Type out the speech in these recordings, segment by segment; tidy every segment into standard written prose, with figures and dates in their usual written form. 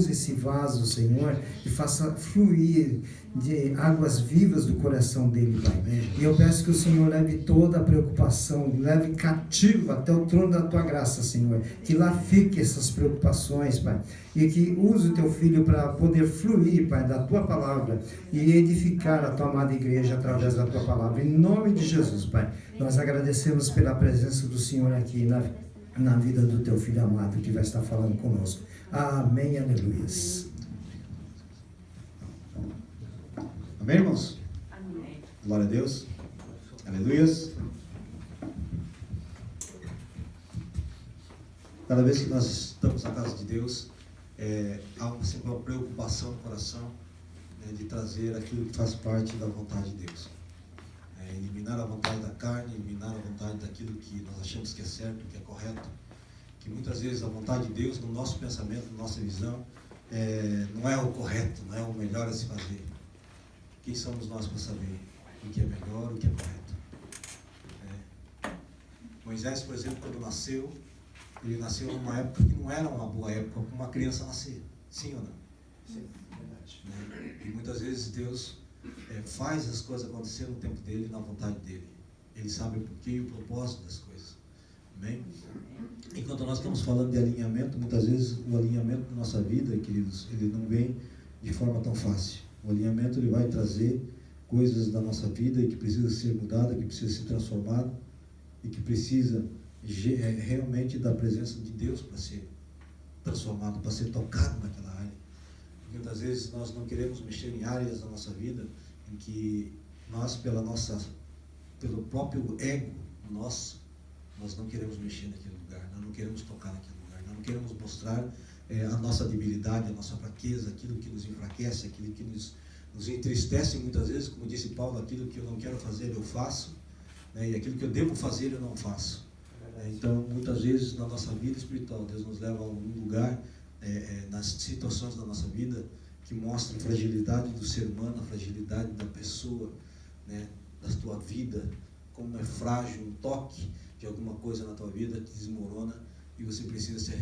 esse vaso, Senhor, e faça fluir de águas vivas do coração dele, Pai. E eu peço que o Senhor leve toda a preocupação, leve cativo até o trono da tua graça, Senhor. Que lá fique essas preocupações, Pai. E que use o teu filho para poder fluir, Pai, da tua palavra e edificar a tua amada igreja através da tua palavra. Em nome de Jesus, Pai, nós agradecemos pela presença do Senhor aqui na vida do teu filho amado que vai estar falando conosco. Amém, aleluia. Amém, irmãos? Amém. Glória a Deus. Aleluias. Cada vez que nós estamos na casa de Deus, há sempre uma preocupação no coração, né, de trazer aquilo que faz parte da vontade de Deus. Eliminar a vontade da carne, eliminar a vontade daquilo que nós achamos que é certo, que é correto. Que muitas vezes a vontade de Deus, no nosso pensamento, na nossa visão, não é o correto, não é o melhor a se fazer. Quem somos nós para saber o que é melhor, o que é correto? Moisés, por exemplo, quando nasceu, ele nasceu numa época que não era uma boa época para uma criança nascer. Sim ou não? Sim, verdade. E muitas vezes Deus faz as coisas acontecer no tempo dele e na vontade dele. Ele sabe o porquê e o propósito das coisas. Amém? Enquanto nós estamos falando de alinhamento, muitas vezes o alinhamento da nossa vida, queridos, ele não vem de forma tão fácil. O alinhamento ele vai trazer coisas da nossa vida que precisa ser mudada, que precisa ser transformada e que precisa realmente da presença de Deus para ser transformado, para ser tocado naquela área. Muitas vezes nós não queremos mexer em áreas da nossa vida em que nós, pelo próprio ego nosso, nós não queremos mexer naquele lugar, nós não queremos tocar naquele lugar, nós não queremos mostrar a nossa debilidade, a nossa fraqueza, aquilo que nos enfraquece, aquilo que nos entristece muitas vezes, como disse Paulo, aquilo que eu não quero fazer eu faço, né, e aquilo que eu devo fazer eu não faço. Então, muitas vezes na nossa vida espiritual, Deus nos leva a algum lugar, nas situações da nossa vida, que mostra a fragilidade do ser humano, a fragilidade da pessoa, né, da tua vida, como é frágil, um toque de alguma coisa na tua vida te desmorona e você precisa ser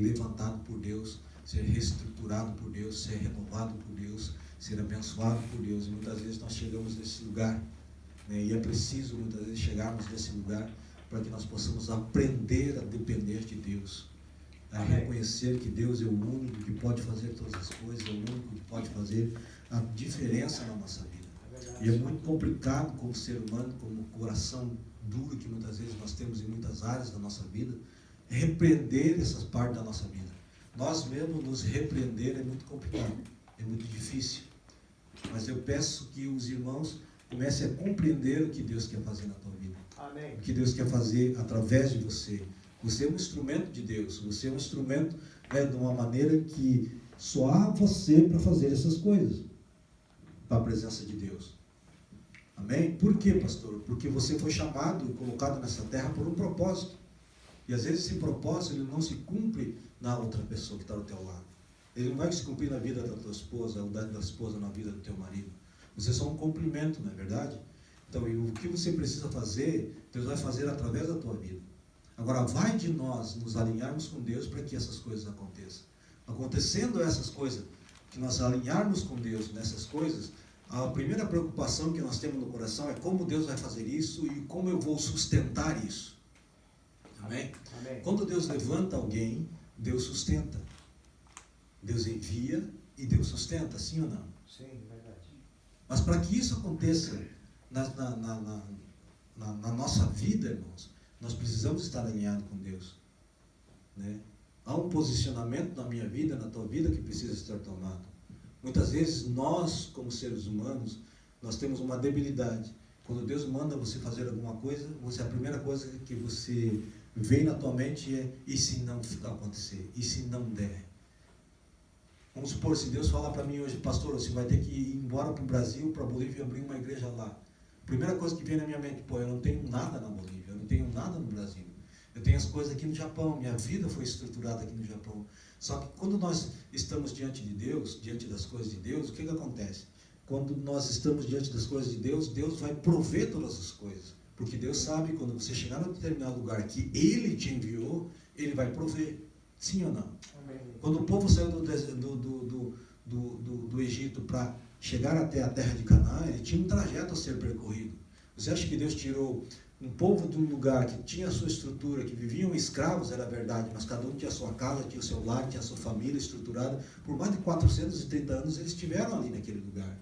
levantado por Deus, ser reestruturado por Deus, ser renovado por Deus, ser abençoado por Deus. E muitas vezes nós chegamos nesse lugar, né, e é preciso muitas vezes chegarmos nesse lugar para que nós possamos aprender a depender de Deus, a reconhecer que Deus é o único que pode fazer todas as coisas, é o único que pode fazer a diferença na nossa vida. E é muito complicado como ser humano, como coração duro que muitas vezes nós temos em muitas áreas da nossa vida, repreender essas partes da nossa vida. Nós mesmos nos repreender é muito complicado, é muito difícil. Mas eu peço que os irmãos comecem a compreender o que Deus quer fazer na tua vida. Amém. O que Deus quer fazer através de você. Você é um instrumento de Deus, você é um instrumento de uma maneira que só há você para fazer essas coisas, para a presença de Deus. Amém? Por quê, pastor? Porque você foi chamado e colocado nessa terra por um propósito. E às vezes esse propósito ele não se cumpre na outra pessoa que está ao teu lado. Ele não vai se cumprir na vida da tua esposa, ou da esposa na vida do teu marido. Você é só um complemento, não é verdade? Então, e o que você precisa fazer, Deus vai fazer através da tua vida. Agora, vai de nós nos alinharmos com Deus para que essas coisas aconteçam. Acontecendo essas coisas, que nós alinharmos com Deus nessas coisas, a primeira preocupação que nós temos no coração é como Deus vai fazer isso e como eu vou sustentar isso. Amém? Amém. Quando Deus levanta alguém, Deus sustenta. Deus envia e Deus sustenta, sim ou não? Sim, verdade. Mas para que isso aconteça na nossa vida, irmãos, nós precisamos estar alinhados com Deus, né? Há um posicionamento na minha vida, na tua vida, que precisa estar tomado. Muitas vezes nós, como seres humanos, nós temos uma debilidade. Quando Deus manda você fazer alguma coisa, a primeira coisa que você vem na tua mente é: e se não acontecer? E se não der? Vamos supor, se Deus falar para mim hoje: pastor, você vai ter que ir embora para o Brasil, para a Bolívia, e abrir uma igreja lá. A primeira coisa que vem na minha mente: pô, eu não tenho nada na Bolívia, eu não tenho nada no Brasil. Eu tenho as coisas aqui no Japão, minha vida foi estruturada aqui no Japão. Só que quando nós estamos diante de Deus, diante das coisas de Deus, o que acontece? Quando nós estamos diante das coisas de Deus, Deus vai prover todas as coisas. Porque Deus sabe, quando você chegar num determinado lugar que Ele te enviou, Ele vai prover. Sim ou não? Quando o povo saiu do Egito para chegar até a terra de Canaã, ele tinha um trajeto a ser percorrido. Você acha que Deus tirou um povo de um lugar que tinha a sua estrutura, que viviam escravos, era verdade, mas cada um tinha a sua casa, tinha o seu lar, tinha a sua família estruturada. Por mais de 430 anos eles estiveram ali naquele lugar.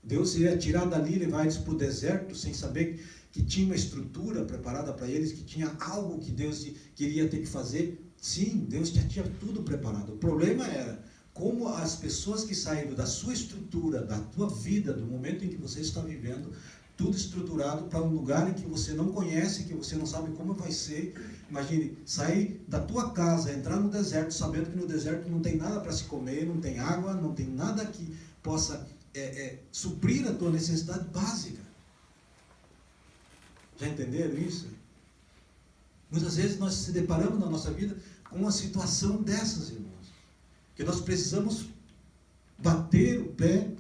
Deus ia tirar dali e levar eles para o deserto, sem saber que tinha uma estrutura preparada para eles, que tinha algo que Deus queria ter que fazer. Sim, Deus já tinha tudo preparado. O problema era como as pessoas que saíram da sua estrutura, da tua vida, do momento em que você está vivendo, tudo estruturado para um lugar em que você não conhece, que você não sabe como vai ser. Imagine, sair da tua casa, entrar no deserto, sabendo que no deserto não tem nada para se comer, não tem água, não tem nada que possa suprir a tua necessidade básica. Já entenderam isso? Muitas vezes nós se deparamos na nossa vida com uma situação dessas, irmãos, que nós precisamos bater o pé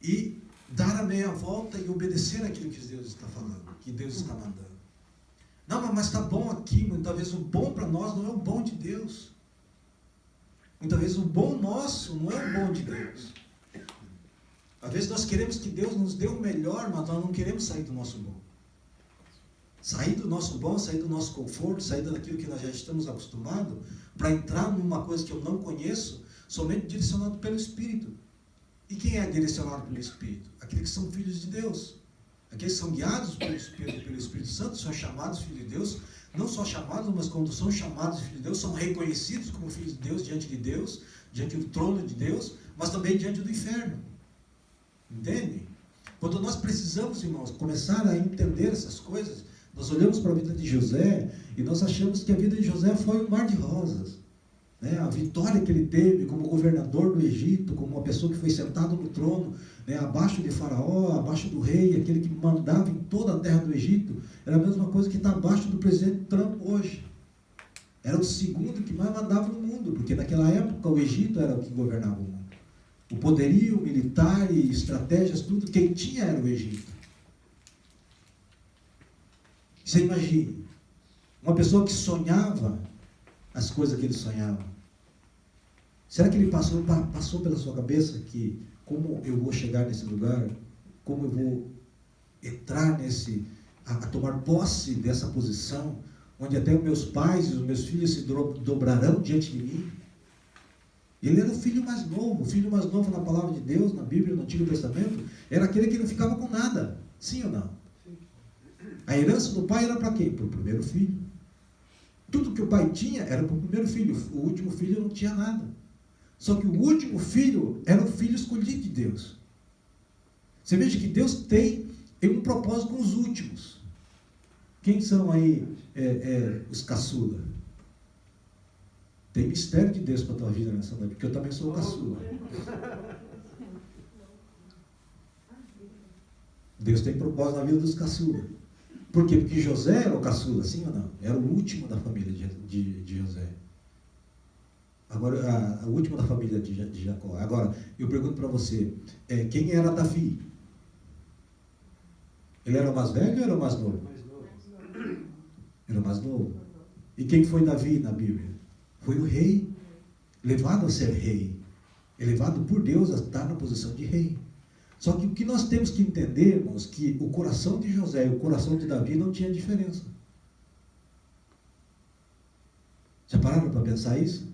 e dar a meia volta e obedecer aquilo que Deus está falando, que Deus está mandando. Não, mas está bom aqui, muitas vezes o bom para nós não é o bom de Deus. Muitas vezes o bom nosso não é o bom de Deus. Às vezes nós queremos que Deus nos dê o melhor, mas nós não queremos sair do nosso bom. Sair do nosso bom, sair do nosso conforto, sair daquilo que nós já estamos acostumados, para entrar numa coisa que eu não conheço, somente direcionado pelo Espírito. E quem é direcionado pelo Espírito? Aqueles que são filhos de Deus. Aqueles que são guiados pelo Espírito Santo, são chamados filhos de Deus. Não só chamados, mas quando são chamados filhos de Deus, são reconhecidos como filhos de Deus, diante do trono de Deus, mas também diante do inferno. Entende? Quando nós precisamos, irmãos, começar a entender essas coisas, nós olhamos para a vida de José e nós achamos que a vida de José foi um mar de rosas. Né? A vitória que ele teve como governador do Egito, como uma pessoa que foi sentado no trono, né? Abaixo de Faraó, abaixo do rei, aquele que mandava em toda a terra do Egito, era a mesma coisa que está abaixo do presidente Trump hoje. Era o segundo que mais mandava no mundo, porque naquela época o Egito era o que governava o mundo. O poderio militar e estratégias, tudo, quem tinha era o Egito. Você imagine, uma pessoa que sonhava as coisas que ele sonhava. Será que ele passou pela sua cabeça que como eu vou chegar nesse lugar, como eu vou entrar a tomar posse dessa posição, onde até os meus pais e os meus filhos se dobrarão diante de mim? Ele era o filho mais novo na palavra de Deus, na Bíblia, no Antigo Testamento, era aquele que não ficava com nada, sim ou não? A herança do pai era para quem? Para o primeiro filho. Tudo que o pai tinha era para o primeiro filho, o último filho não tinha nada. Só que o último filho era o filho escolhido de Deus. Você veja que Deus tem um propósito com os últimos. Quem são aí os caçula? Tem mistério de Deus para a tua vida nessa noite, porque eu também sou o caçula. Deus tem propósito na vida dos caçula. Por quê? Porque José era o caçula, sim ou não? Era o último da família de José. Agora, o último da família de Jacó. Agora, eu pergunto para você, quem era Davi? Ele era o mais velho ou era o mais novo? Era o mais novo. E quem foi Davi na Bíblia? Foi o rei, levado a ser rei, elevado por Deus a estar na posição de rei. Só que o que nós temos que entender, irmãos, que o coração de José e o coração de Davi não tinha diferença. Já pararam para pensar isso?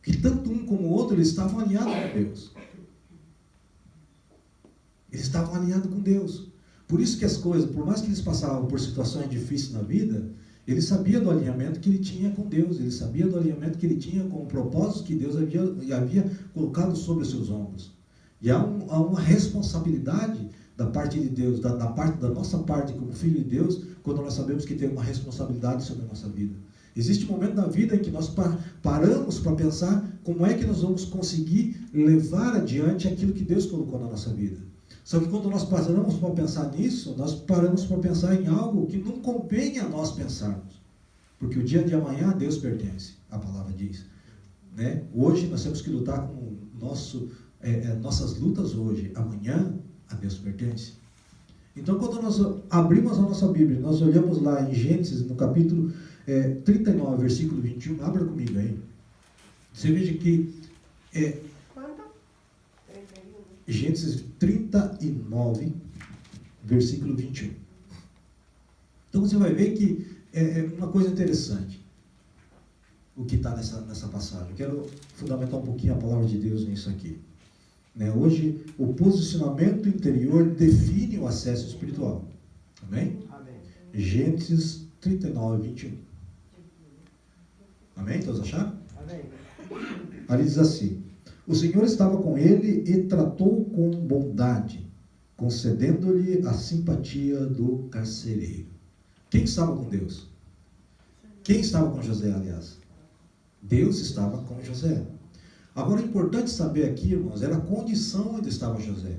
Que tanto um como o outro, eles estavam alinhados com Deus. Eles estavam alinhados com Deus. Por isso que as coisas, por mais que eles passavam por situações difíceis na vida, ele sabia do alinhamento que ele tinha com Deus, ele sabia do alinhamento que ele tinha com o propósito que Deus havia colocado sobre os seus ombros. E há uma responsabilidade da parte de Deus, da nossa parte como filho de Deus, quando nós sabemos que tem uma responsabilidade sobre a nossa vida. Existe um momento na vida em que nós paramos para pensar como é que nós vamos conseguir levar adiante aquilo que Deus colocou na nossa vida. Só que quando nós paramos para pensar nisso, nós paramos para pensar em algo que não convém a nós pensarmos. Porque o dia de amanhã a Deus pertence, a palavra diz. Né? Hoje nós temos que lutar com nossas lutas hoje. Amanhã a Deus pertence. Então quando nós abrimos a nossa Bíblia, nós olhamos lá em Gênesis, no capítulo 39, versículo 21, abra comigo aí. Você veja que Gênesis 39, versículo 21. Então você vai ver que é uma coisa interessante o que está nessa passagem. Eu quero fundamentar um pouquinho a palavra de Deus nisso aqui. Hoje, o posicionamento interior define o acesso espiritual. Amém? Amém. Gênesis 39, 21. Amém? Todos acharam? Amém. Ali diz assim: o Senhor estava com ele e tratou com bondade, concedendo-lhe a simpatia do carcereiro. Quem estava com Deus? Quem estava com José, aliás? Deus estava com José. Agora, é importante saber aqui, irmãos, era a condição onde estava José.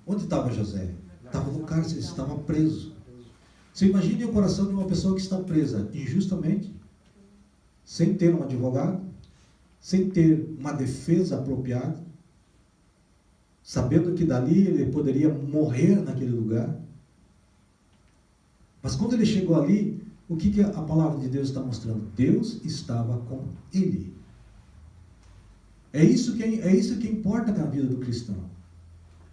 Onde estava José? Estava no cárcere, estava preso. Você imagine o coração de uma pessoa que está presa injustamente, sem ter um advogado, sem ter uma defesa apropriada, sabendo que dali ele poderia morrer naquele lugar. Mas quando ele chegou ali, o que a palavra de Deus está mostrando? Deus estava com ele. É isso que importa na vida do cristão.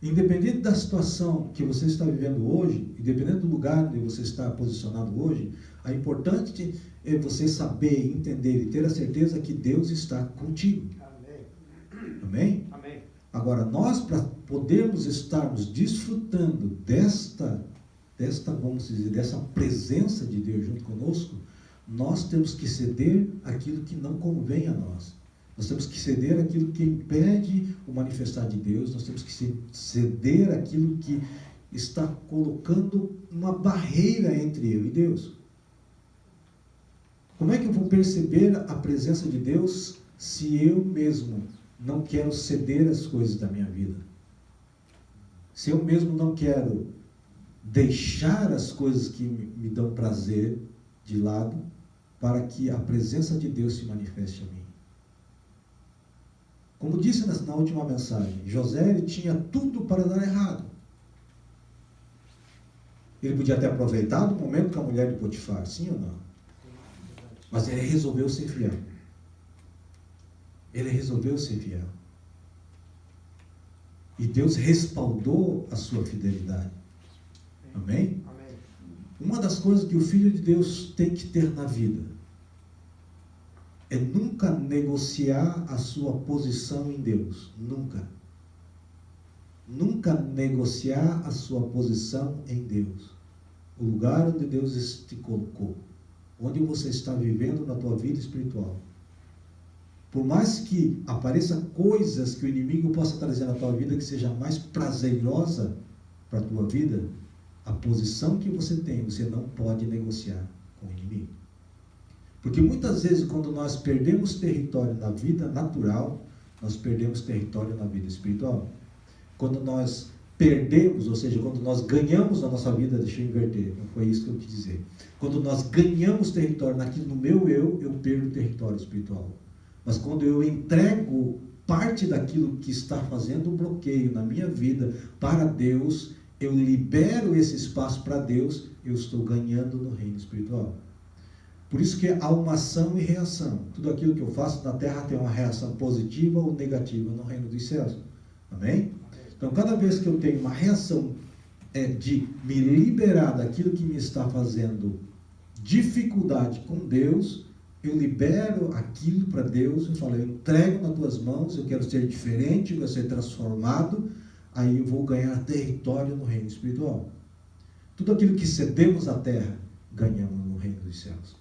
Independente da situação que você está vivendo hoje, independente do lugar onde você está posicionado hoje, é importante você saber, entender e ter a certeza que Deus está contigo. Amém. Amém? Amém. Agora, nós, para podermos estarmos desfrutando desta, vamos dizer, dessa presença de Deus junto conosco, nós temos que ceder aquilo que não convém a nós. Nós temos que ceder aquilo que impede o manifestar de Deus, nós temos que ceder aquilo que está colocando uma barreira entre eu e Deus. Como é que eu vou perceber a presença de Deus se eu mesmo não quero ceder as coisas da minha vida? Se eu mesmo não quero deixar as coisas que me dão prazer de lado para que a presença de Deus se manifeste a mim? Como disse na última mensagem, José ele tinha tudo para dar errado. Ele podia ter aproveitado o momento com a mulher de Potifar, sim ou não? Mas ele resolveu ser fiel. Ele resolveu ser fiel. E Deus respaldou a sua fidelidade. Amém? Amém. Uma das coisas que o Filho de Deus tem que ter na vida é nunca negociar a sua posição em Deus. Nunca. Nunca negociar a sua posição em Deus. O lugar onde Deus te colocou. Onde você está vivendo na tua vida espiritual. Por mais que apareçam coisas que o inimigo possa trazer na tua vida que seja mais prazerosa para a tua vida, a posição que você tem, você não pode negociar com o inimigo. Porque muitas vezes quando nós perdemos território na vida natural, nós perdemos território na vida espiritual. Quando nós perdemos, ou seja, quando nós ganhamos na nossa vida, deixa eu inverter, não foi isso que eu quis dizer. Quando nós ganhamos território naquilo no meu eu perdo território espiritual. Mas quando eu entrego parte daquilo que está fazendo um bloqueio na minha vida para Deus, eu libero esse espaço para Deus, eu estou ganhando no reino espiritual. Por isso que há uma ação e reação. Tudo aquilo que eu faço na terra tem uma reação positiva ou negativa no reino dos céus. Amém? Então, cada vez que eu tenho uma reação de me liberar daquilo que me está fazendo dificuldade com Deus, eu libero aquilo para Deus, eu falo, eu entrego nas tuas mãos, eu quero ser diferente, eu quero ser transformado, aí eu vou ganhar território no reino espiritual. Tudo aquilo que cedemos na terra, ganhamos no reino dos céus.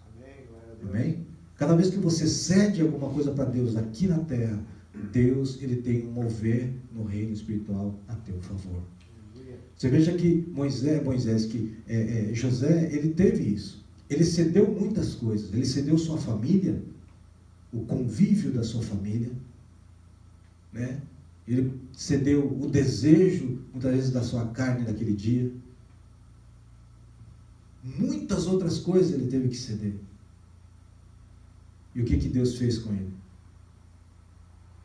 Amém? Cada vez que você cede alguma coisa para Deus aqui na terra, Deus ele tem um mover no reino espiritual a teu favor. Você veja que José, ele teve isso. Ele cedeu muitas coisas. Ele cedeu sua família, o convívio da sua família, né? Ele cedeu o desejo, muitas vezes, da sua carne naquele dia. Muitas outras coisas ele teve que ceder. E o que Deus fez com ele?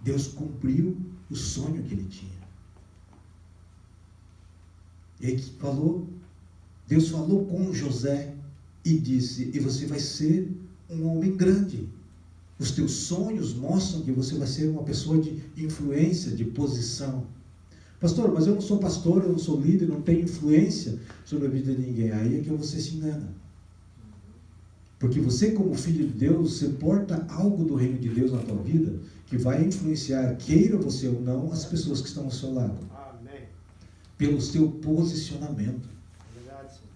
Deus cumpriu o sonho que ele tinha. E aí Deus falou com José, e disse: e você vai ser um homem grande. Os teus sonhos mostram que você vai ser uma pessoa de influência, de posição. Pastor, mas eu não sou pastor, eu não sou líder, não tenho influência sobre a vida de ninguém. Aí é que você se engana. Porque você, como filho de Deus, você porta algo do reino de Deus na tua vida que vai influenciar, queira você ou não, as pessoas que estão ao seu lado. Amém. Pelo seu posicionamento. Verdade, Senhor.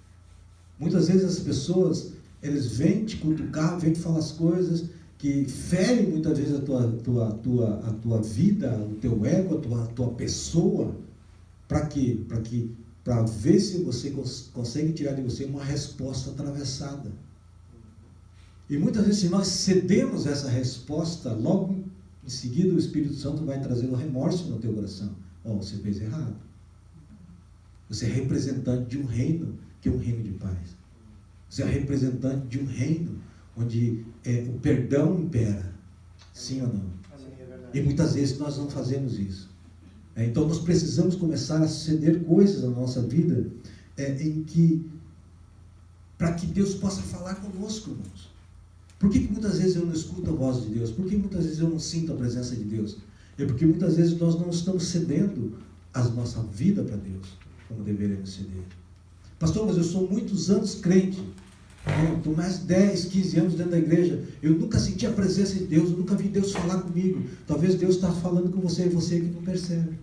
Muitas vezes as pessoas, eles vêm te cutucar, vêm te falar as coisas que ferem muitas vezes a tua vida, o teu ego, a tua pessoa. Para quê? Para ver se você consegue tirar de você uma resposta atravessada. E muitas vezes, se nós cedemos essa resposta, logo em seguida o Espírito Santo vai trazer o remorso no teu coração. Você fez errado. Você é representante de um reino que é um reino de paz. Você é representante de um reino onde o perdão impera. Sim ou não? E muitas vezes nós não fazemos isso. Então nós precisamos começar a ceder coisas na nossa vida para que Deus possa falar conosco, irmãos. Por que muitas vezes eu não escuto a voz de Deus? Por que muitas vezes eu não sinto a presença de Deus? É porque muitas vezes nós não estamos cedendo a nossa vida para Deus, como deveríamos ceder. Pastor, mas eu sou muitos anos crente. Estou mais de 10, 15 anos dentro da igreja. Eu nunca senti a presença de Deus, eu nunca vi Deus falar comigo. Talvez Deus está falando com você e você que não percebe.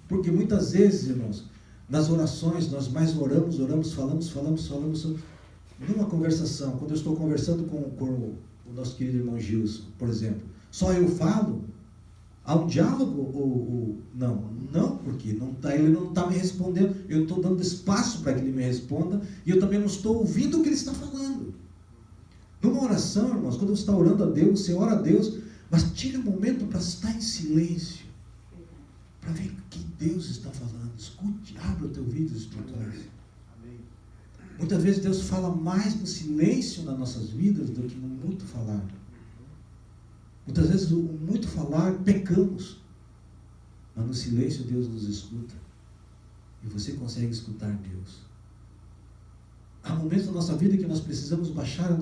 Porque muitas vezes, irmãos, nas orações, nós mais oramos, falamos. Numa conversação, quando eu estou conversando com o nosso querido irmão Gilson, por exemplo, só eu falo? Há um diálogo? Não, porque ele não está me respondendo, eu estou dando espaço para que ele me responda, e eu também não estou ouvindo o que ele está falando. Numa oração, irmãos, quando você está orando a Deus, você ora a Deus, mas tira um momento para estar em silêncio, para ver o que Deus está falando. Escute, abra o teu ouvido espiritual. Muitas vezes Deus fala mais no silêncio nas nossas vidas do que no muito falar. Muitas vezes o muito falar pecamos, mas no silêncio Deus nos escuta e você consegue escutar Deus. Há momentos da nossa vida que nós precisamos baixar a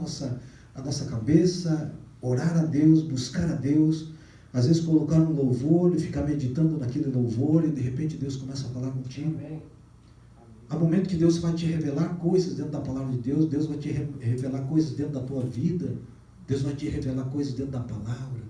nossa cabeça, orar a Deus, buscar a Deus, às vezes colocar um louvor e ficar meditando naquele louvor e de repente Deus começa a falar contigo. Há momentos que Deus vai te revelar coisas dentro da palavra de Deus, Deus vai te revelar coisas dentro da tua vida, Deus vai te revelar coisas dentro da palavra.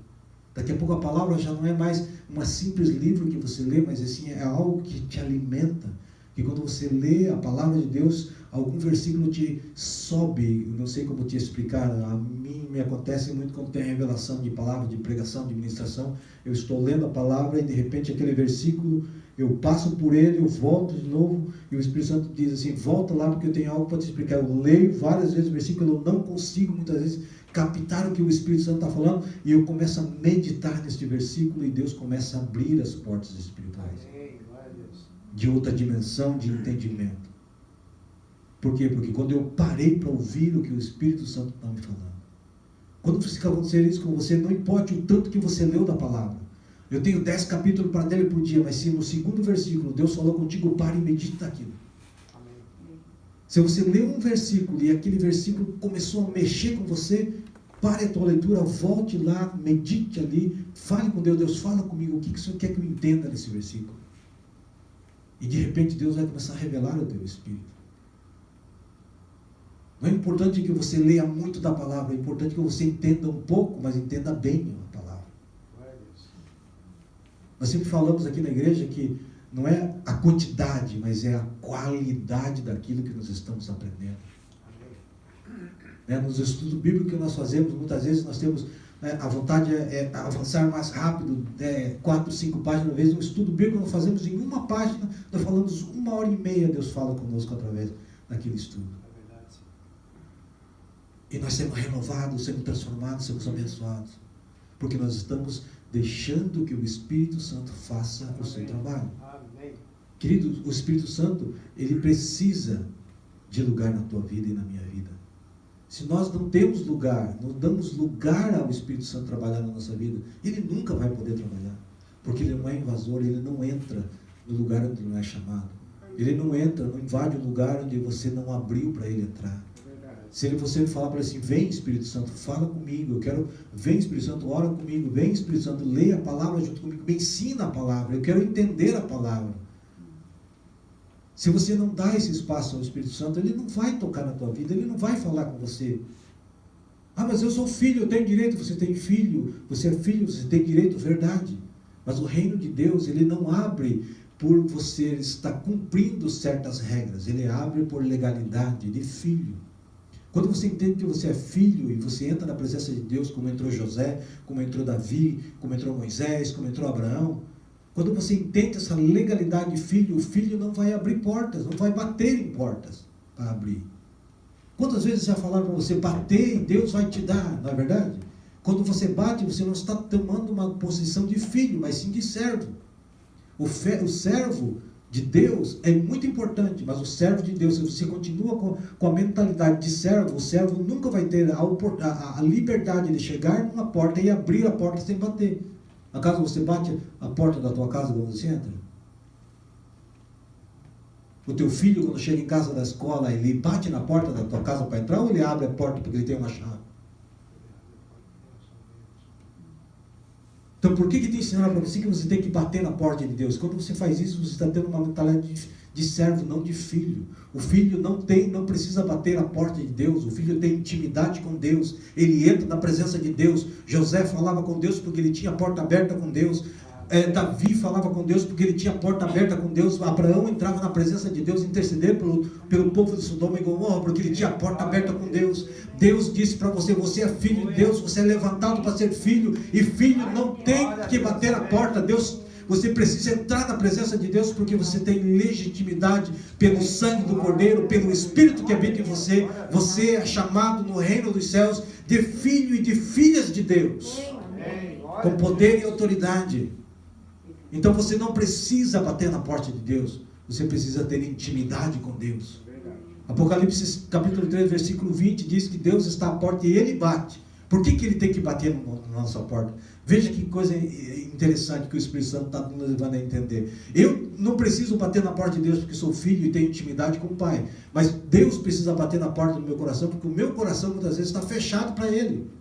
Daqui a pouco a palavra já não é mais um simples livro que você lê, mas assim, é algo que te alimenta. Que quando você lê a palavra de Deus, algum versículo te sobe, não sei como te explicar, a mim me acontece muito quando tem revelação de palavra, de pregação, de ministração, eu estou lendo a palavra e de repente aquele versículo, eu passo por ele, eu volto de novo e o Espírito Santo diz assim, volta lá porque eu tenho algo para te explicar. Eu leio várias vezes o versículo, eu não consigo muitas vezes captar o que o Espírito Santo está falando e eu começo a meditar neste versículo e Deus começa a abrir as portas espirituais de outra dimensão de entendimento. Por quê? Porque quando eu parei para ouvir o que o Espírito Santo está me falando, quando fica acontecendo isso com você, não importa o tanto que você leu da palavra, eu tenho 10 capítulos para ler por dia, mas se no segundo versículo Deus falou contigo, pare e medite naquilo. Se você leu um versículo e aquele versículo começou a mexer com você, pare a tua leitura, volte lá, medite ali, fale com Deus, Deus fala comigo, o que o Senhor quer que eu entenda nesse versículo? E de repente Deus vai começar a revelar o teu espírito. Não é importante que você leia muito da palavra, é importante que você entenda um pouco, mas entenda bem a palavra. Nós sempre falamos aqui na igreja que não é a quantidade, mas é a qualidade daquilo que nós estamos aprendendo. Nos estudos bíblicos que nós fazemos, muitas vezes nós temos a vontade é avançar mais rápido, 4, 5 páginas uma vez. Um estudo bíblico nós fazemos em uma página, nós falamos 1h30, Deus fala conosco através daquele estudo. E nós sermos renovados, sermos transformados, sermos abençoados. Porque nós estamos deixando que o Espírito Santo faça o seu trabalho. Amém. Querido, o Espírito Santo, ele precisa de lugar na tua vida e na minha vida. Se nós não temos lugar, não damos lugar ao Espírito Santo trabalhar na nossa vida, ele nunca vai poder trabalhar. Porque ele não é invasor, ele não entra no lugar onde não é chamado. Ele não entra, não invade o lugar onde você não abriu para ele entrar. Se você falar para ele assim, vem Espírito Santo, fala comigo, eu quero, vem Espírito Santo, ora comigo, vem Espírito Santo, leia a palavra junto comigo, me ensina a palavra, eu quero entender a palavra. Se você não dá esse espaço ao Espírito Santo, ele não vai tocar na tua vida, ele não vai falar com você. Ah, mas eu sou filho, eu tenho direito. Você tem filho, você é filho, você tem direito, verdade. Mas o reino de Deus, ele não abre por você estar cumprindo certas regras, ele abre por legalidade de filho. Quando você entende que você é filho e você entra na presença de Deus, como entrou José, como entrou Davi, como entrou Moisés, como entrou Abraão, quando você entende essa legalidade de filho, o filho não vai abrir portas, não vai bater em portas para abrir. Quantas vezes já falaram para você, bater e Deus vai te dar, não é verdade? Quando você bate, você não está tomando uma posição de filho, mas sim de servo. O servo de Deus é muito importante, mas o servo de Deus, se você continua com a mentalidade de servo, o servo nunca vai ter a liberdade de chegar numa porta e abrir a porta sem bater. Acaso você bate a porta da tua casa quando você entra? O teu filho, quando chega em casa da escola, ele bate na porta da tua casa para entrar, ou ele abre a porta porque ele tem uma chave? Então, por que te ensinaram para você que você tem que bater na porta de Deus? Quando você faz isso, você está tendo uma mentalidade de servo, não de filho. O filho não precisa bater na porta de Deus. O filho tem intimidade com Deus. Ele entra na presença de Deus. José falava com Deus porque ele tinha a porta aberta com Deus. Davi falava com Deus porque ele tinha a porta aberta com Deus. Abraão entrava na presença de Deus, interceder pelo povo de Sodoma e Gomorra, porque ele tinha a porta aberta com Deus. Deus disse para você, você é filho de Deus, você é levantado para ser filho, e filho não tem que bater a porta. Deus, você precisa entrar na presença de Deus, porque você tem legitimidade pelo sangue do Cordeiro, pelo Espírito que habita em você. Você é chamado no reino dos céus de filho e de filhas de Deus, com poder e autoridade. Então você não precisa bater na porta de Deus, você precisa ter intimidade com Deus. Apocalipse capítulo 3, versículo 20 diz que Deus está à porta e Ele bate. Por que Ele tem que bater na nossa porta? Veja que coisa interessante que o Espírito Santo está nos levando a entender. Eu não preciso bater na porta de Deus porque sou filho e tenho intimidade com o Pai, mas Deus precisa bater na porta do meu coração, porque o meu coração muitas vezes está fechado para Ele.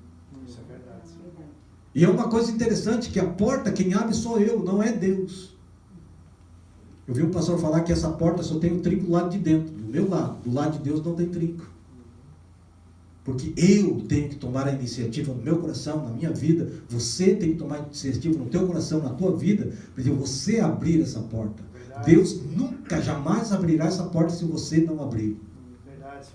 E é uma coisa interessante, que a porta, quem abre sou eu, não é Deus. Eu vi um pastor falar que essa porta só tem o trinco do lado de dentro, do meu lado. Do lado de Deus não tem trinco. Porque eu tenho que tomar a iniciativa no meu coração, na minha vida. Você tem que tomar a iniciativa no teu coração, na tua vida, para você abrir essa porta. Verdade. Deus nunca, jamais abrirá essa porta se você não abrir.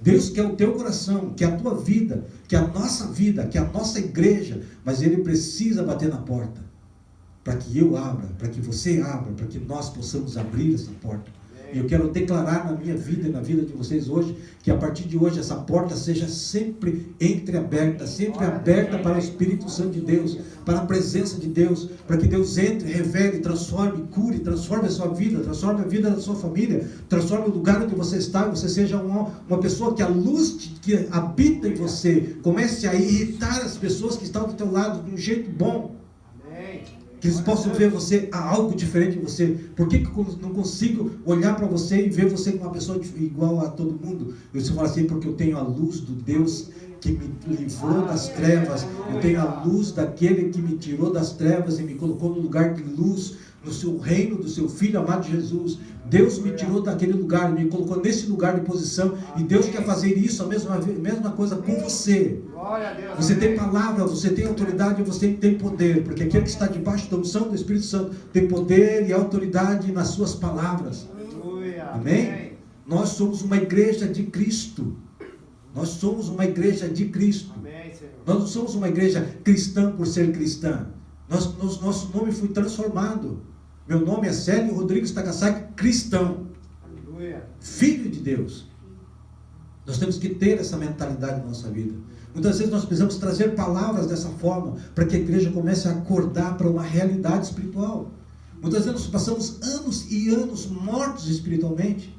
Deus quer o teu coração, quer a tua vida, quer a nossa vida, quer a nossa igreja, mas Ele precisa bater na porta, para que eu abra, para que você abra, para que nós possamos abrir essa porta. E eu quero declarar na minha vida e na vida de vocês hoje, que a partir de hoje essa porta seja sempre entreaberta, sempre aberta para o Espírito Santo de Deus, para a presença de Deus, para que Deus entre, revele, transforme, cure, transforme a sua vida, transforme a vida da sua família, transforme o lugar onde você está, você seja uma pessoa que a luz que habita em você comece a irritar as pessoas que estão do teu lado de um jeito bom. Que eles possam ver você, algo diferente em você. Por que eu não consigo olhar para você e ver você como uma pessoa igual a todo mundo? Você fala assim, porque eu tenho a luz do Deus que me livrou das trevas. Eu tenho a luz daquele que me tirou das trevas e me colocou no lugar de luz, no seu reino, do seu Filho amado Jesus. Deus me tirou daquele lugar, me colocou nesse lugar de posição, e Deus quer fazer isso, a mesma coisa com você. Você tem palavra, você tem autoridade, você tem poder, porque aquele que está debaixo da unção do Espírito Santo tem poder e autoridade nas suas palavras. Amém? Nós somos uma igreja de Cristo. Nós somos uma igreja de Cristo. Nós não somos uma igreja cristã por ser cristã. Nosso nome foi transformado. Meu nome é Célio Rodrigues Tagasaki, cristão. Aleluia. Filho de Deus. Nós temos que ter essa mentalidade na nossa vida. Muitas vezes nós precisamos trazer palavras dessa forma, para que a igreja comece a acordar para uma realidade espiritual. Muitas vezes nós passamos anos e anos mortos espiritualmente,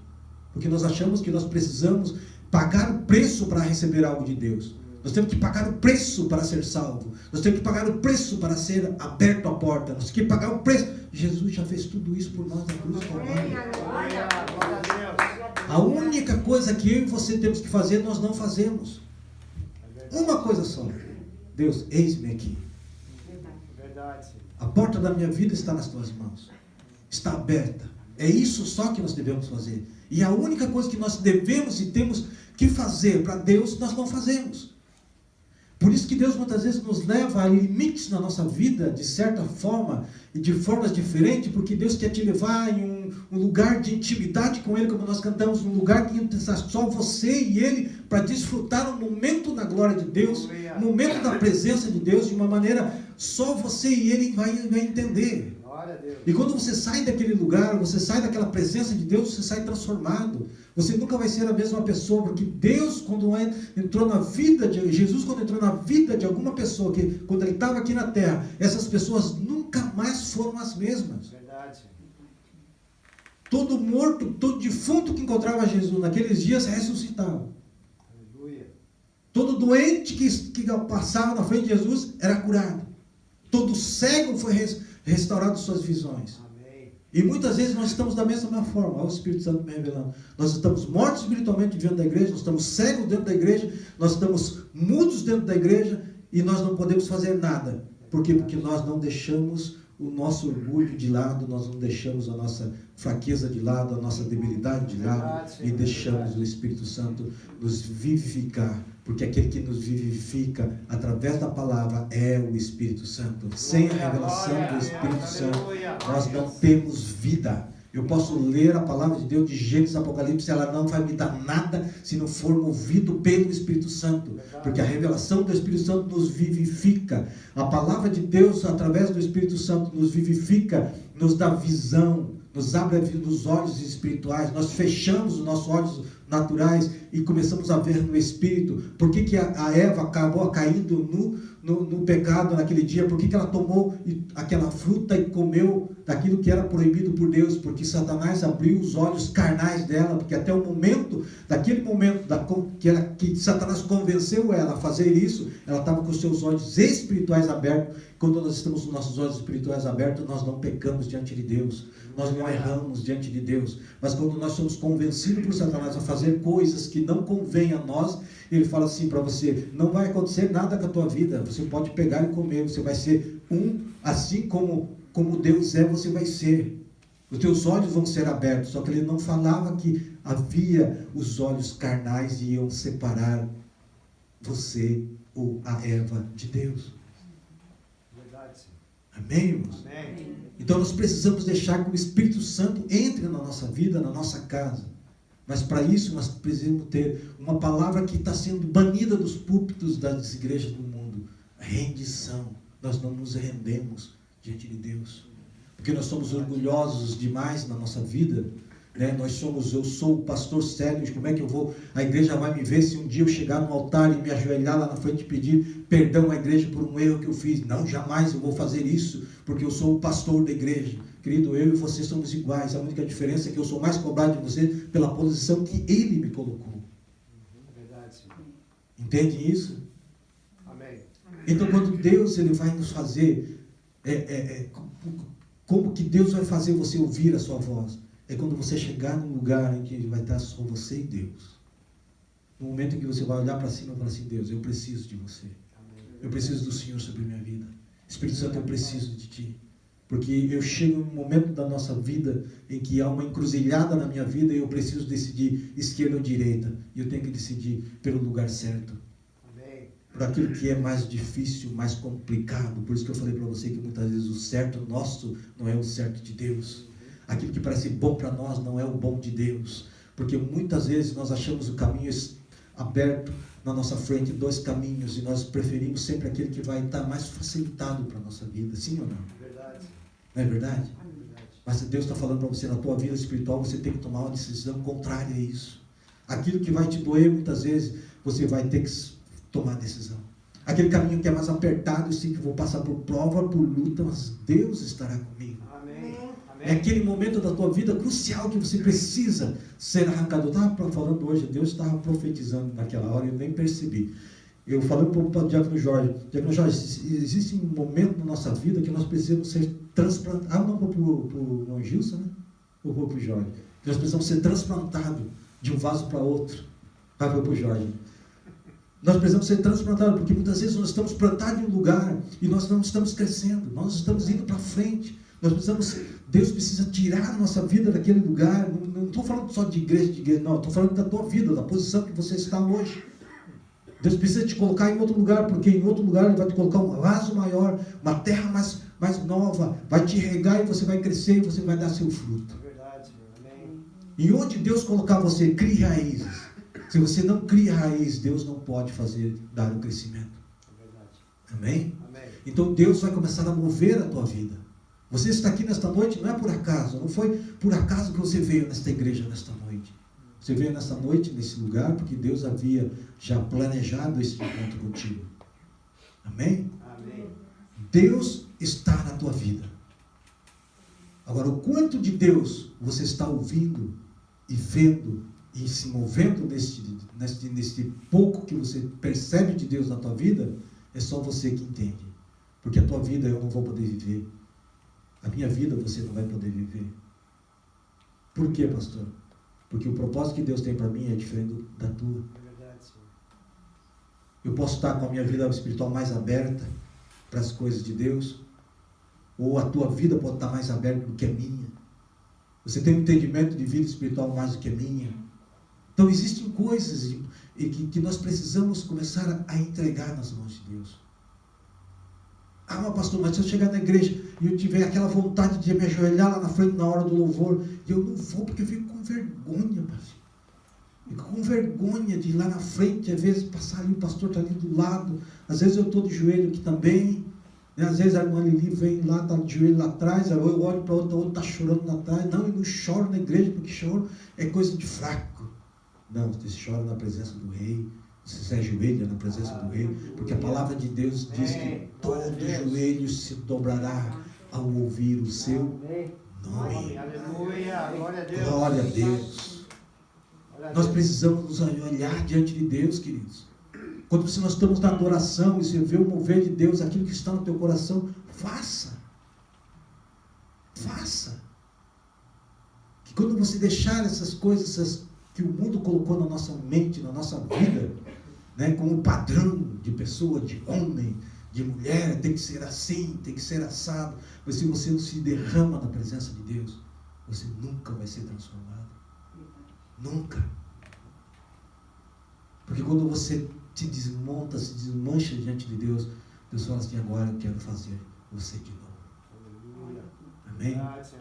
porque nós achamos que nós precisamos pagar o preço para receber algo de Deus. Nós temos que pagar o preço para ser salvo. Nós temos que pagar o preço para ser aberto a porta. Nós temos que pagar o preço. Jesus já fez tudo isso por nós na cruz do Calvário. A única coisa que eu e você temos que fazer, nós não fazemos. Uma coisa só. Deus, eis-me aqui. Verdade. A porta da minha vida está nas tuas mãos. Está aberta. É isso só que nós devemos fazer. E a única coisa que nós devemos e temos que fazer para Deus, nós não fazemos. Por isso que Deus muitas vezes nos leva a limites na nossa vida, de certa forma, e de formas diferentes, porque Deus quer te levar em um lugar de intimidade com Ele, como nós cantamos, um lugar que está só você e Ele, para desfrutar um momento na glória de Deus, um momento da presença de Deus, de uma maneira só você e Ele vai entender. E quando você sai daquele lugar, você sai daquela presença de Deus, você sai transformado. Você nunca vai ser a mesma pessoa, porque Deus, quando entrou na vida de Jesus, quando entrou na vida de alguma pessoa, que quando Ele estava aqui na terra, essas pessoas nunca mais foram as mesmas. Verdade. Todo morto, todo defunto que encontrava Jesus naqueles dias ressuscitava. Aleluia. Todo doente que passava na frente de Jesus era curado. Todo cego foi restaurado suas visões. Amém. E muitas vezes nós estamos da mesma forma. Olha o Espírito Santo me revelando. Nós estamos mortos espiritualmente dentro da igreja, nós estamos cegos dentro da igreja, nós estamos mudos dentro da igreja e nós não podemos fazer nada. Por quê? Porque nós não deixamos o nosso orgulho de lado, nós não deixamos a nossa fraqueza de lado, a nossa debilidade de lado e deixamos o Espírito Santo nos vivificar. Porque aquele que nos vivifica através da palavra é o Espírito Santo. Sem a revelação do Espírito Santo, nós não temos vida. Eu posso ler a palavra de Deus de Gênesis, Apocalipse, ela não vai me dar nada se não for movido pelo Espírito Santo. Porque a revelação do Espírito Santo nos vivifica. A palavra de Deus, através do Espírito Santo, nos vivifica, nos dá visão, nos abre os olhos espirituais. Nós fechamos os nossos olhos naturais e começamos a ver no Espírito. Por que a Eva acabou caindo no pecado naquele dia? Por que ela tomou aquela fruta e comeu daquilo que era proibido por Deus? Porque Satanás abriu os olhos carnais dela, porque até o momento, daquele momento que Satanás convenceu ela a fazer isso, ela estava com os seus olhos espirituais abertos. Quando nós estamos com nossos olhos espirituais abertos, nós não pecamos diante de Deus, nós não erramos diante de Deus. Mas quando nós somos convencidos por Satanás a fazer coisas que não convêm a nós, ele fala assim para você: não vai acontecer nada com a tua vida, você pode pegar e comer, você vai ser assim como Deus é, você vai ser. Os teus olhos vão ser abertos. Só que ele não falava que havia os olhos carnais e iam separar você ou a Eva de Deus. Amém, irmãos? Amém. Então nós precisamos deixar que o Espírito Santo entre na nossa vida, na nossa casa. Mas para isso nós precisamos ter uma palavra que está sendo banida dos púlpitos das igrejas do mundo: rendição. Nós não nos rendemos diante de Deus, porque nós somos orgulhosos demais na nossa vida, né? Eu sou o pastor Sérgio, como é que eu vou, a igreja vai me ver se um dia eu chegar no altar e me ajoelhar lá na frente e pedir perdão à igreja por um erro que eu fiz? Não, jamais eu vou fazer isso, porque eu sou o pastor da igreja. Querido, eu e você somos iguais, a única diferença é que eu sou mais cobrado de você pela posição que Ele me colocou. Verdade. Entende isso? Amém. Então quando Deus ele vai nos fazer, como que Deus vai fazer você ouvir a sua voz? É quando você chegar num lugar em que vai estar só você e Deus. No momento em que você vai olhar para cima e falar assim: Deus, eu preciso de você. Eu preciso do Senhor sobre a minha vida. Espírito Santo, eu preciso de Ti. Porque eu chego num momento da nossa vida em que há uma encruzilhada na minha vida e eu preciso decidir esquerda ou direita. E eu tenho que decidir pelo lugar certo. Amém. Por aquilo que é mais difícil, mais complicado. Por isso que eu falei para você que muitas vezes o certo nosso não é o certo de Deus. Aquilo que parece bom para nós não é o bom de Deus. Porque muitas vezes nós achamos o caminho aberto na nossa frente, dois caminhos, e nós preferimos sempre aquele que vai estar mais facilitado para a nossa vida. Sim ou não? Verdade. Não é verdade? Verdade. Mas Deus está falando para você, na tua vida espiritual, você tem que tomar uma decisão contrária a isso. Aquilo que vai te doer, muitas vezes, você vai ter que tomar decisão. Aquele caminho que é mais apertado, eu sei que vou passar por prova, por luta, mas Deus estará comigo. Amém. É aquele momento da tua vida crucial que você precisa ser arrancado. Eu estava falando hoje, Deus estava profetizando naquela hora e eu nem percebi. Eu falei um pouco para o Diácono Jorge. Diácono Jorge, existe um momento na nossa vida que nós precisamos ser transplantados. Ah, não, para o Gilson, né? Ou para o Jorge? Nós precisamos ser transplantados de um vaso para outro. Vai para o Jorge. Nós precisamos ser transplantados, porque muitas vezes nós estamos plantados em um lugar e nós não estamos crescendo, nós estamos indo para frente. Deus precisa tirar a nossa vida daquele lugar. Não estou falando só de igreja, não, estou falando da tua vida, da posição que você está hoje. Deus precisa te colocar em outro lugar, porque em outro lugar Ele vai te colocar um vaso maior, uma terra mais nova, vai te regar e você vai crescer e você vai dar seu fruto. É verdade, Senhor. Amém. E onde Deus colocar você, crie raízes. Se você não cria raiz, Deus não pode dar o crescimento. É verdade. Amém? Amém. Então Deus vai começar a mover a tua vida. Você está aqui nesta noite, não é por acaso, não foi por acaso que você veio nesta igreja nesta noite. Você veio nesta noite, nesse lugar, porque Deus havia já planejado esse encontro contigo. Amém? Amém. Deus está na tua vida. Agora, o quanto de Deus você está ouvindo e vendo e se movendo nesse pouco que você percebe de Deus na tua vida, é só você que entende. Porque a tua vida eu não vou poder viver. A minha vida você não vai poder viver. Por quê, pastor? Porque o propósito que Deus tem para mim é diferente da tua. É verdade, Senhor. Eu posso estar com a minha vida espiritual mais aberta para as coisas de Deus, ou a tua vida pode estar mais aberta do que a minha. Você tem um entendimento de vida espiritual mais do que a minha. Então existem coisas que nós precisamos começar a entregar nas mãos de Deus. Ah, mas pastor, mas se eu chegar na igreja e eu tiver aquela vontade de me ajoelhar lá na frente na hora do louvor, e eu não vou porque eu fico com vergonha, pastor. Fico com vergonha de ir lá na frente, às vezes passar ali, o pastor está ali do lado, às vezes eu estou de joelho aqui também, né? Às vezes a irmã Lili vem lá, está de joelho lá atrás, eu olho para outra, está chorando lá atrás. Não, eu não choro na igreja, porque choro é coisa de fraco. Não, você chora na presença do rei, você se ajoelha na presença do rei, porque a palavra de Deus diz que todo joelho se dobrará ao ouvir o seu nome. Aleluia. Glória a Deus. Glória a Deus. Nós precisamos nos olhar diante de Deus, queridos. Quando nós estamos na adoração e você vê o mover de Deus, aquilo que está no teu coração, faça. Faça. Que quando você deixar essas coisas que o mundo colocou na nossa mente, na nossa vida, né, como padrão de pessoa, de homem, de mulher, tem que ser assim, tem que ser assado. Mas se você não se derrama na presença de Deus, você nunca vai ser transformado. Nunca. Porque quando você se desmonta, se desmancha diante de Deus, Deus fala assim: agora eu quero fazer você de novo. Aleluia. Amém?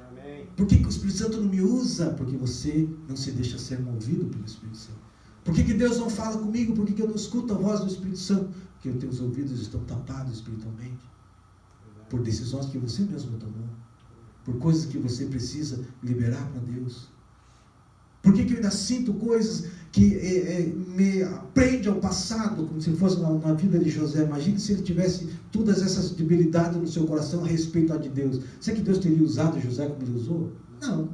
Amém. Por que o Espírito Santo não me usa? Porque você não se deixa ser movido pelo Espírito Santo. Por que Deus não fala comigo? Por que eu não escuto a voz do Espírito Santo? Porque os teus ouvidos estão tapados espiritualmente. Por decisões que você mesmo tomou. Por coisas que você precisa liberar para Deus. Por que eu ainda sinto coisas que me prende ao passado, como se fosse na vida de José? Imagine se ele tivesse todas essas debilidades no seu coração a respeito de Deus. Será que Deus teria usado José como ele usou? Não.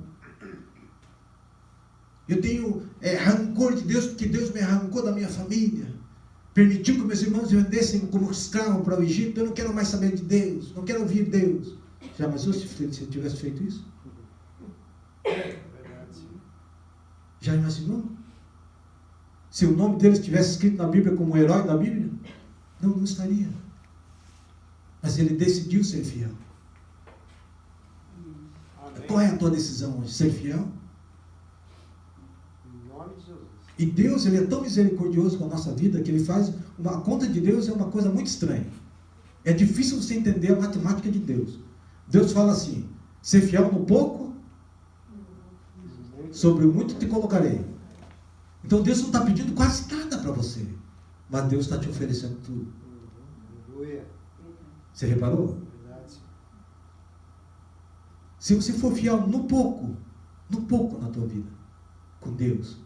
Eu tenho rancor de Deus porque Deus me arrancou da minha família. Permitiu que meus irmãos vendessem como escravo para o Egito. Eu não quero mais saber de Deus. Não quero ouvir Deus. Já imaginou se eu tivesse feito isso? Já imaginou? Se o nome dele estivesse escrito na Bíblia como herói da Bíblia? Não estaria. Mas ele decidiu ser fiel. Amém. Qual é a tua decisão hoje? Ser fiel? Em nome de Jesus. E Deus, ele é tão misericordioso com a nossa vida que ele faz... A conta de Deus é uma coisa muito estranha. É difícil você entender a matemática de Deus. Deus fala assim: ser fiel no pouco, sobre o muito te colocarei. Então Deus não está pedindo quase nada para você, mas Deus está te oferecendo tudo. Você reparou? Se você for fiel no pouco na tua vida, com Deus,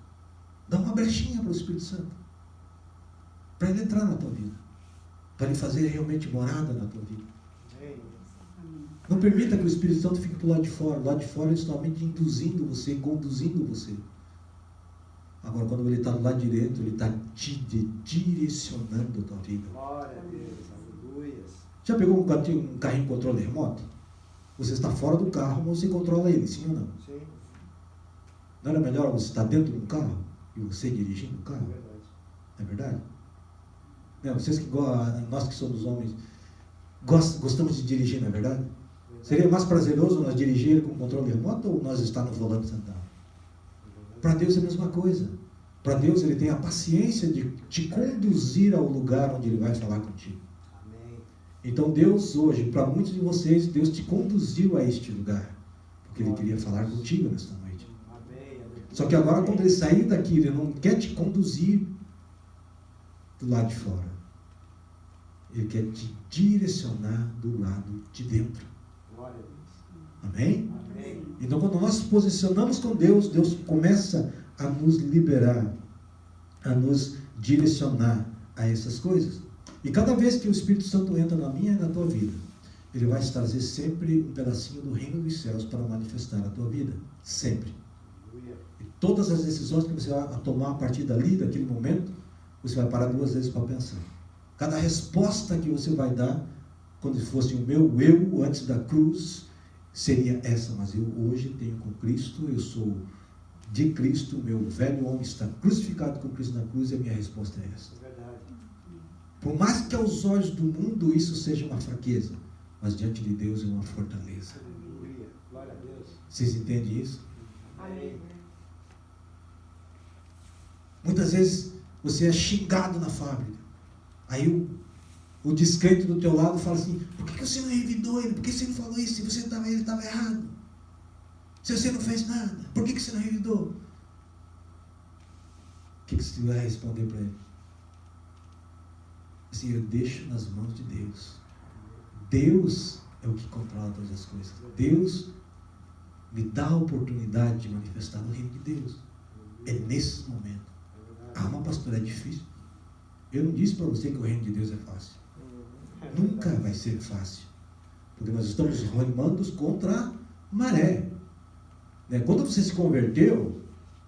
dá uma brechinha para o Espírito Santo, para ele entrar na tua vida, para ele fazer realmente morada na tua vida. Não permita que o Espírito Santo fique do lado de fora. Do lado de fora ele está somente induzindo você, conduzindo você. Agora, quando ele está do lado direito, ele está direcionando a tua vida. Glória a Deus, aleluia. Já pegou um carrinho com controle remoto? Você está fora do carro, mas você controla ele, sim ou não? Sim. Não era melhor você estar dentro de um carro e você dirigindo o carro? É verdade. Não é verdade? Não, vocês que nós que somos homens, gostamos de dirigir, não é verdade? Seria mais prazeroso nós dirigir com controle remoto ou nós estar no volante sentado? Para Deus é a mesma coisa. Para Deus Ele tem a paciência de te conduzir ao lugar onde Ele vai falar contigo. Amém. Então Deus hoje, para muitos de vocês, Deus te conduziu a este lugar. Porque Ele queria falar contigo nesta noite. Amém. Só que agora quando Ele sair daqui, Ele não quer te conduzir do lado de fora. Ele quer te direcionar do lado de dentro. Glória a Deus. Amém? Amém. Então quando nós nos posicionamos com Deus, Deus começa a nos liberar, a nos direcionar a essas coisas. E cada vez que o Espírito Santo entra na minha e na tua vida, ele vai te trazer sempre um pedacinho do reino dos céus para manifestar na tua vida. Sempre. Aleluia. E todas as decisões que você vai tomar a partir dali, daquele momento, você vai parar 2 vezes para pensar. Cada resposta que você vai dar, quando fosse o meu eu antes da cruz, seria essa. Mas eu hoje tenho com Cristo, eu sou de Cristo, meu velho homem está crucificado com Cristo na cruz, e a minha resposta é essa. É verdade. Por mais que aos olhos do mundo isso seja uma fraqueza, mas diante de Deus é uma fortaleza. Aleluia. Glória a Deus. Vocês entendem isso? Amém. Muitas vezes você é xingado na fábrica. Aí o descrente do teu lado fala assim: por que você não revidou ele? Por que você não falou isso? Se você ele estava errado. Se você não fez nada, por que você não revidou? O que você vai responder para ele? Assim, eu deixo nas mãos de Deus. Deus é o que controla todas as coisas. Deus me dá a oportunidade de manifestar no reino de Deus. É nesse momento. Ah, mas pastor, é difícil. Eu não disse para você que o reino de Deus é fácil. Nunca vai ser fácil. Porque nós estamos remando contra a maré. Quando você se converteu,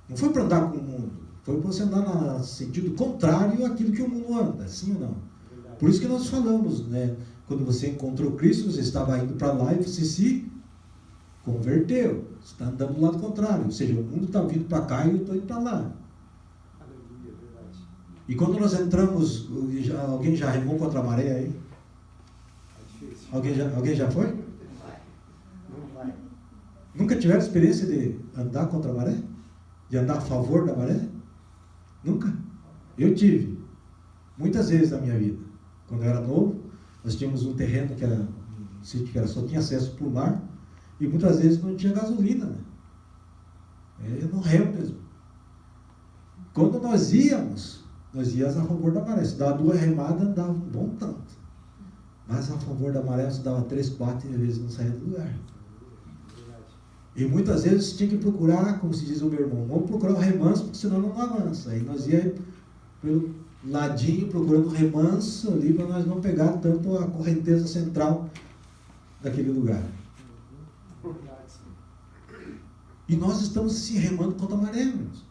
não foi para andar com o mundo. Foi para você andar no sentido contrário àquilo que o mundo anda. Sim ou não? Por isso que nós falamos, quando você encontrou Cristo, você estava indo para lá e você se converteu. Você está andando do lado contrário. Ou seja, o mundo está vindo para cá e eu estou indo para lá. Aleluia, verdade. E quando nós entramos, alguém já remou contra a maré aí? É difícil. Alguém já foi? Não vai. Nunca tiveram experiência de andar contra a maré? De andar a favor da maré? Nunca? Eu tive. Muitas vezes na minha vida. Quando eu era novo, nós tínhamos um terreno que era um sítio que só tinha acesso para o mar, e muitas vezes não tinha gasolina. É no remo mesmo. Quando nós íamos a favor da maré. Se dava 2 remadas, andava um bom tanto. Mas a favor da maré, se dava 3, 4 e às vezes não saía do lugar. E muitas vezes tinha que procurar, como se diz o meu irmão, vamos procurar o remanso, porque senão não avança. Aí nós ia pelo ladinho procurando remanso ali para nós não pegar tanto a correnteza central daquele lugar. E nós estamos se remando contra a maré, irmãos.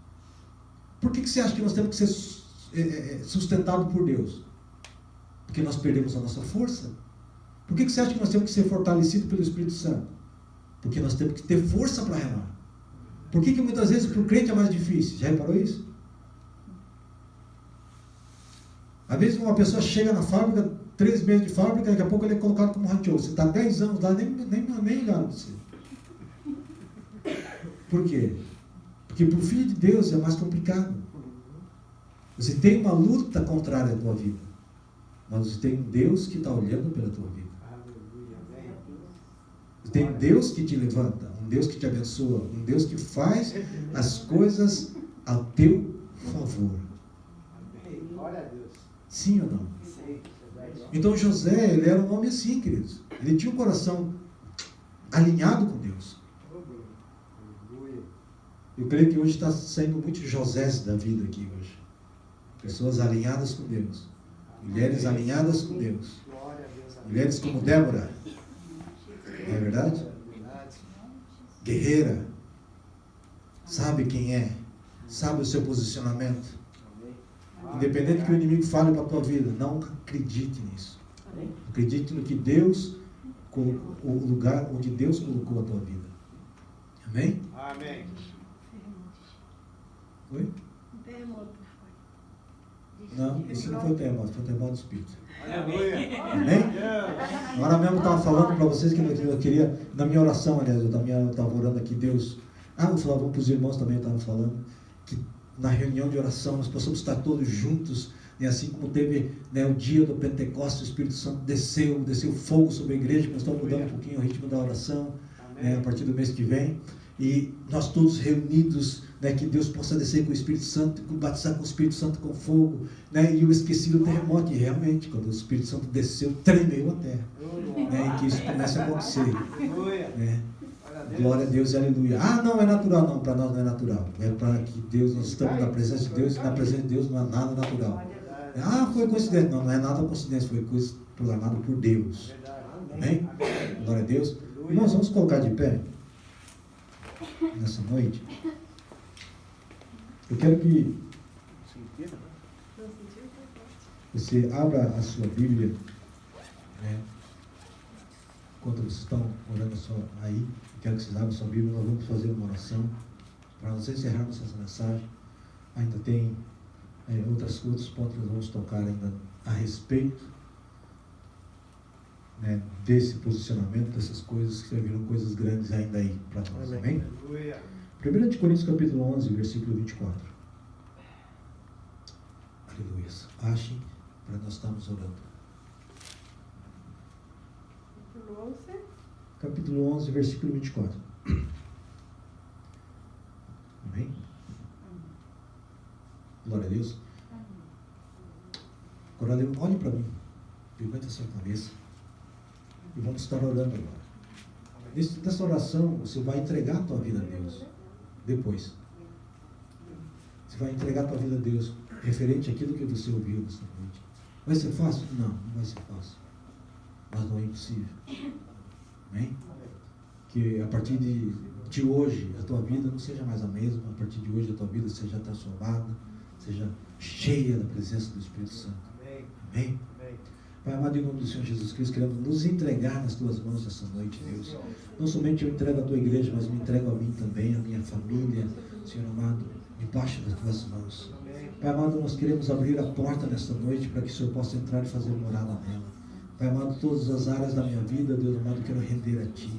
Por que você acha que nós temos que ser sustentados por Deus? Porque nós perdemos a nossa força. Por que você acha que nós temos que ser fortalecidos pelo Espírito Santo? Porque nós temos que ter força para remar. Por que muitas vezes para o crente é mais difícil? Já reparou isso? Às vezes uma pessoa chega na fábrica, 3 meses de fábrica, daqui a pouco ele é colocado como rancho. Você está 10 anos lá, nem olharam para você. Por quê? Porque para o Filho de Deus é mais complicado. Você tem uma luta contrária à tua vida. Mas você tem um Deus que está olhando pela tua vida. Você tem um Deus que te levanta, um Deus que te abençoa, um Deus que faz as coisas ao teu favor. Glória a Deus. Sim ou não? Então José, ele era um homem assim, queridos. Ele tinha um coração alinhado com Deus. Eu creio que hoje está saindo muitos Josés da vida aqui hoje. Pessoas alinhadas com Deus. Mulheres alinhadas com Deus. Mulheres como Débora. Não é verdade? Guerreira. Sabe quem é. Sabe o seu posicionamento. Independente do que o inimigo fale para a tua vida, não acredite nisso. Acredite no que Deus, o lugar onde Deus colocou a tua vida. Amém? Amém. Oi? Não, esse não foi o tema, foi o tema do Espírito. Aleluia. Amém? Agora mesmo eu estava falando para vocês que eu queria, na minha oração, aliás, eu estava orando aqui, Deus. Eu falava para os irmãos também, eu estava falando, que na reunião de oração nós possamos estar todos juntos, e assim como teve, né, o dia do Pentecostes, o Espírito Santo desceu fogo sobre a igreja, que nós estamos mudando um pouquinho o ritmo da oração, a partir do mês que vem, e nós todos reunidos, né, que Deus possa descer com o Espírito Santo, batizar com o Espírito Santo com fogo, né, e eu esqueci do terremoto, e realmente, quando o Espírito Santo desceu, tremeu a terra, né, e que isso comece a acontecer, né. Glória a Deus e aleluia. Não é natural, não, para nós não é natural, é para que Deus, nós estamos na presença de Deus, e na presença de Deus não há nada natural. Foi coincidência, não é nada coincidência, foi coisa programada por Deus. Amém? Glória a Deus. Irmãos, vamos colocar de pé nessa noite. Eu quero que você abra a sua Bíblia, né? Enquanto vocês estão orando só aí, eu quero que vocês abram a sua Bíblia. Nós vamos fazer uma oração para nós encerrarmos essa mensagem. Ainda tem outros pontos que nós vamos tocar ainda a respeito, né, desse posicionamento, dessas coisas que viram coisas grandes ainda aí para nós. Amém? 1 Coríntios capítulo 11, versículo 24. Aleluia. Achem para nós estarmos orando. Capítulo 11, versículo 24. Amém? Glória a Deus. Agora olhe para mim, levante a sua cabeça e vamos estar orando agora. Nessa oração você vai entregar a tua vida a Deus. Depois você vai entregar a tua vida a Deus referente àquilo que você ouviu nessa noite. Vai ser fácil? Não vai ser fácil, mas não é impossível. Amém? Que a partir de hoje a tua vida não seja mais a mesma. A partir de hoje a tua vida seja transformada, seja cheia da presença do Espírito Santo. Amém? Pai amado, em nome do Senhor Jesus Cristo, queremos nos entregar nas tuas mãos essa noite, Deus. Não somente eu entrego a tua igreja, mas me entrego a mim também, a minha família, Senhor amado, debaixo das tuas mãos. Pai amado, nós queremos abrir a porta nesta noite para que o Senhor possa entrar e fazer morada nela. Pai amado, todas as áreas da minha vida, Deus amado, quero render a Ti.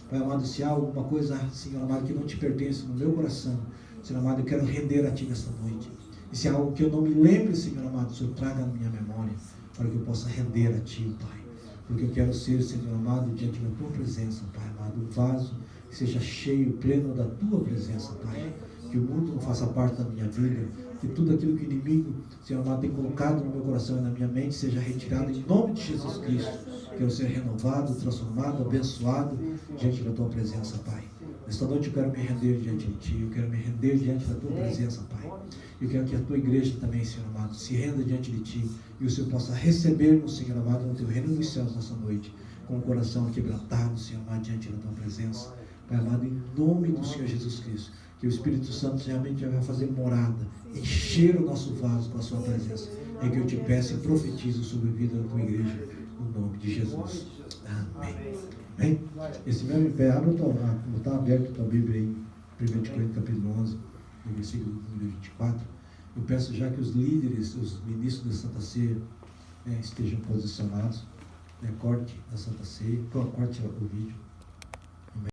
Pai amado, se há alguma coisa, Senhor amado, que não te pertence no meu coração, Senhor amado, eu quero render a Ti nesta noite. E se há algo que eu não me lembre, Senhor amado, o Senhor traga na minha memória, para que eu possa render a Ti, Pai. Porque eu quero ser, Senhor amado, diante da Tua presença, Pai amado, um vaso que seja cheio, pleno da Tua presença, Pai. Que o mundo não faça parte da minha vida, que tudo aquilo que o inimigo, Senhor amado, tem colocado no meu coração e na minha mente seja retirado em nome de Jesus Cristo. Quero ser renovado, transformado, abençoado diante da Tua presença, Pai. Nesta noite eu quero me render diante de Ti, eu quero me render diante da Tua presença, Pai. Eu quero que a Tua igreja também, Senhor amado, se renda diante de Ti e o Senhor possa receber-nos, Senhor amado, no Teu reino dos céus nessa noite, com o coração quebrantado, Senhor amado, diante da Tua presença. Pai amado, em nome do Senhor Jesus Cristo, que o Espírito Santo realmente vai fazer morada, encher o nosso vaso com a Sua presença. É que eu te peço e profetizo sobre a vida da Tua igreja, no nome de Jesus. Amém. Amém? Esse mesmo em pé, como está aberto a tua Bíblia aí, 1 Coríntios capítulo 11, no versículo número 24, eu peço já que os líderes, os ministros da Santa Ceia, estejam posicionados, corte a Santa Ceia, corte o vídeo.